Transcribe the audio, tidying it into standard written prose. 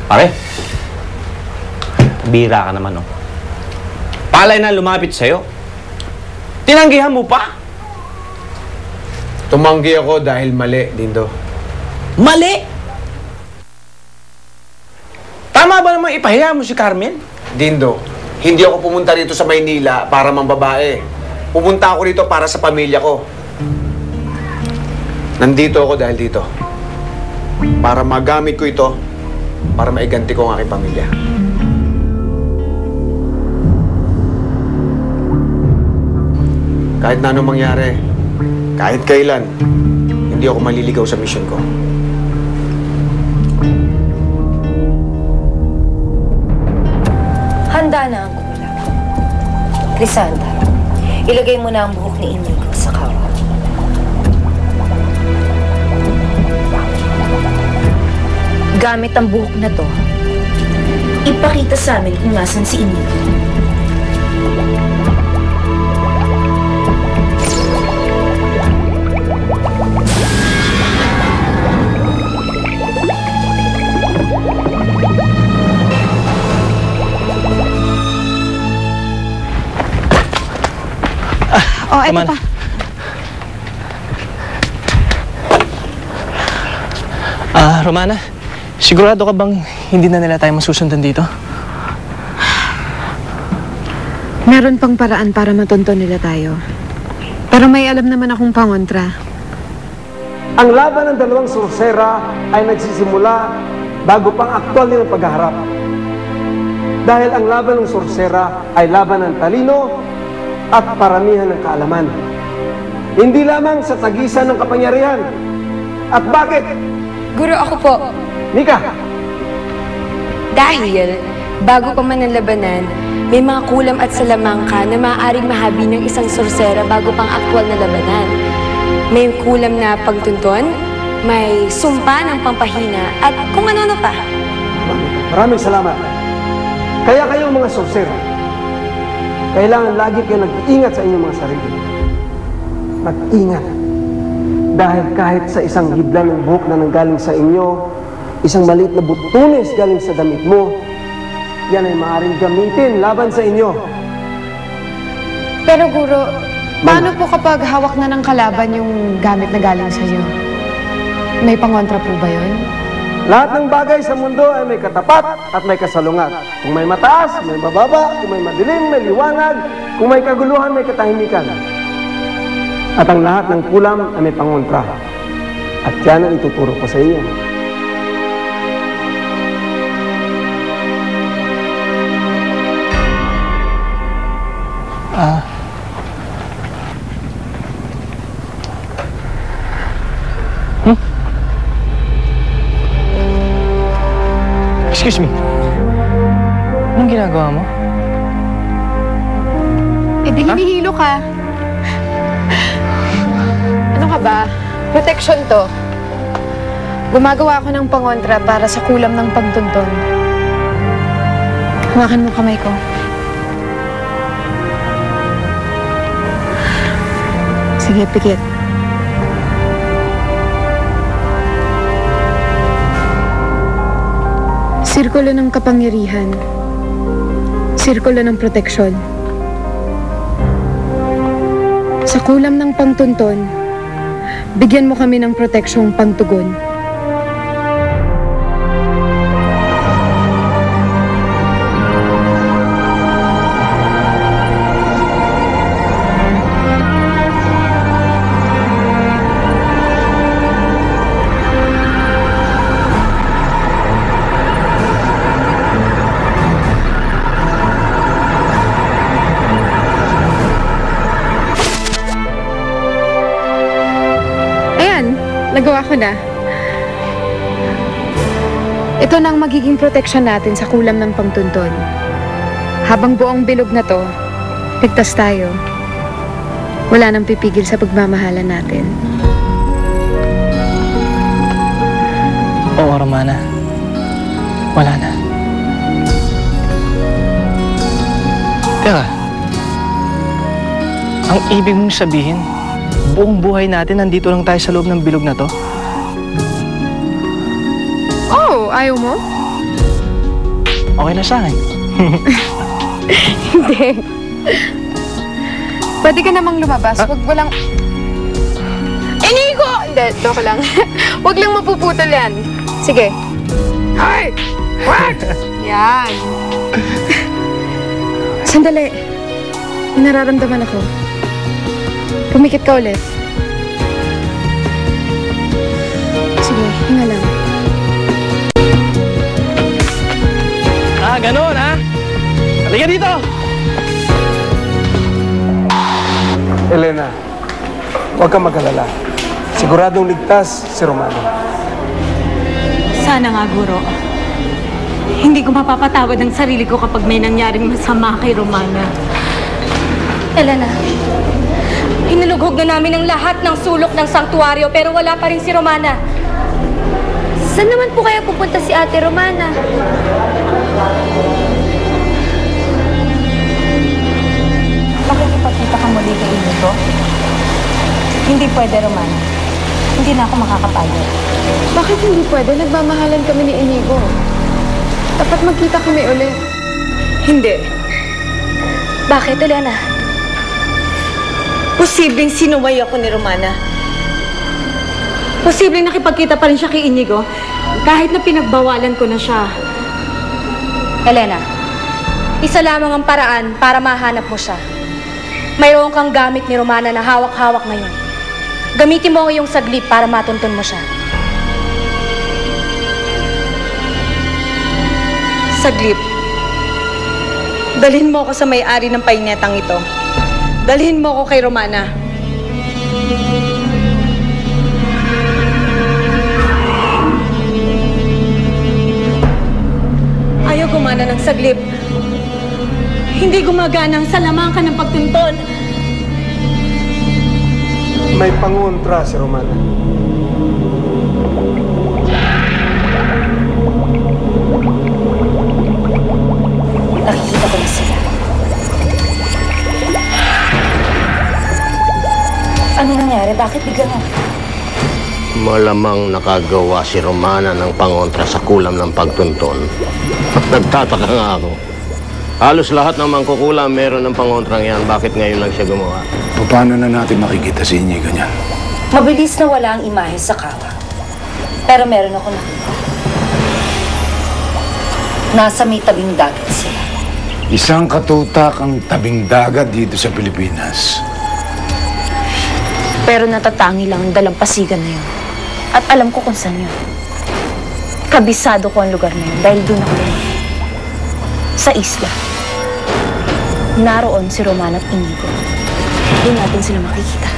Pare, bira ka naman, oh. Palay na lumapit sa'yo. Tinanggihan mo pa? Tumanggi ako dahil mali, Dindo. Mali! Tama ba namang ipahiya mo si Carmen? Dindo, hindi ako pumunta rito sa Maynila para mambabae. Pumunta ako rito para sa pamilya ko. Nandito ako dahil dito. Para magamit ko ito, para maiganti ko ang aking pamilya. Kahit na anong mangyari, kahit kailan, hindi ako maliligaw sa mission ko. Handa na ang kulam. Crisanta, ilagay mo na ang buhok ni Inigo sa kawat. Gamit ang buhok na to, ipakita sa amin kung nasan si Inigo. Oh, eto pa. Romana, sigurado ka bang hindi na nila tayo masusundan dito? Meron pang paraan para matunton nila tayo. Pero may alam naman akong pangontra. Ang laban ng dalawang sursera ay nagsisimula bago pang aktwal nilang paghaharap. Dahil ang laban ng sursera ay laban ng talino at paramihan ng kaalaman. Hindi lamang sa tagisan ng kapangyarihan. At bakit? Guro, ako po. Mika! Dahil, bago pa man ang labanan, may mga kulam at salamangka na maaaring mahabi ng isang sorsera bago pang aktwal na labanan. May kulam na pagtunton, may sumpa ng pampahina, at kung ano-ano pa. Maraming salamat. Kaya kayong mga sursera, kailangan lagi kayo nag-iingat sa inyong mga sarili. Mag-ingat. Dahil kahit sa isang hibla ng buhok na nanggaling sa inyo, isang maliit na butunes galing sa damit mo, yan ay maaaring gamitin laban sa inyo. Pero Guro, paano po kapag hawak na ng kalaban yung gamit na galing sa'yo? May pangontra po ba yun? Lahat ng bagay sa mundo ay may katapat at may kasalungat. Kung may mataas, may mababa. Kung may madilim, may liwanag. Kung may kaguluhan, may katahimikan. At ang lahat ng kulam ay may pangontra. At yan ang ituturo ko sa iyo. Excuse me. Anong ginagawa mo? Eh di hinihilo ka. Ano ka ba? Protection to. Gumagawa ako ng pangontra para sa kulam ng pagtunton. Hawakan mo kamay ko. Sige, pikit. Sirkulo ng kapangyarihan. Sirkulo ng proteksyon. Sa kulam ng pangtunton, bigyan mo kami ng proteksyong pangtugon. Nagawa ko na. Ito na ang magiging proteksyon natin sa kulam ng pangtunton. Habang buong bilog na to, ligtas tayo. Wala nang pipigil sa pagmamahalan natin. Oo, Romana. Wala na. Teka. Ang ibig mong sabihin, buong buhay natin nandito lang tayo sa loob ng bilog na to? Oh, Ayaw mo? Okay na sa akin. Hindi. Pwede ka namang lumabas. Huwag walang... Inigo! Hindi, joke lang. Huwag lang mapuputol yan. Sige. Ay! Wag! Yan. Sandali. May nararamdaman ako. Pumikit ka ulit. Sige, hinga lang. Ganun, ha? Halika dito! Elena, huwag kang mag-alala. Siguradong ligtas si Romano. Sana nga, Guro. Hindi ko mapapatawad ang sarili ko kapag may nangyaring masama kay Romana. Elena, hinulughog na namin ang lahat ng sulok ng sanktuaryo pero wala pa rin si Romana. Saan naman po kaya pupunta si Ate Romana? Makikipagkita ka muli kay Inigo? Hindi pwede, Romana. Hindi na ako makakapagod. Bakit hindi pwede? Nagmamahalan kami ni Inigo. Dapat magkita kami ulit. Hindi. Bakit, Elena? Posibleng sinuway ako ni Romana. Posibleng nakipagkita pa rin siya kay Inigo kahit na pinagbawalan ko na siya. Elena, isa lamang ang paraan para mahanap mo siya. Mayroon kang gamit ni Romana na hawak-hawak ngayon. Gamitin mo ang iyong saglip para matuntun mo siya. Saglip. Dalhin mo ako sa may-ari ng painetang ito. Dalhin mo ako kay Romana. Ayaw gumana ng saglip. Hindi gumagana ang salamangka ng pagtunton. May pangontra si Romana. Nakikita ko na sila. Ano nangyari? Bakit biglang... Malamang nakagawa si Romana ng pangontra sa kulam ng pagtunton. Nagtataka nga ako. Halos lahat ng mangkukulam meron ng pangontrang yan. Bakit ngayon lang siya gumawa? Paano na natin makikita si Inigo niyan? Mabilis na wala ang imahe sa kawa. Pero meron ako nakita. Nasa may tabing dagat sila. Isang katutak ang tabing dagat dito sa Pilipinas. Pero natatangi lang ang dalampasigan na yun. At alam ko kung saan yun. Kabisado ko ang lugar na yun dahil doon ako naman. Sa isla. Naroon si Romana at Inigo. Doon natin sila makikita.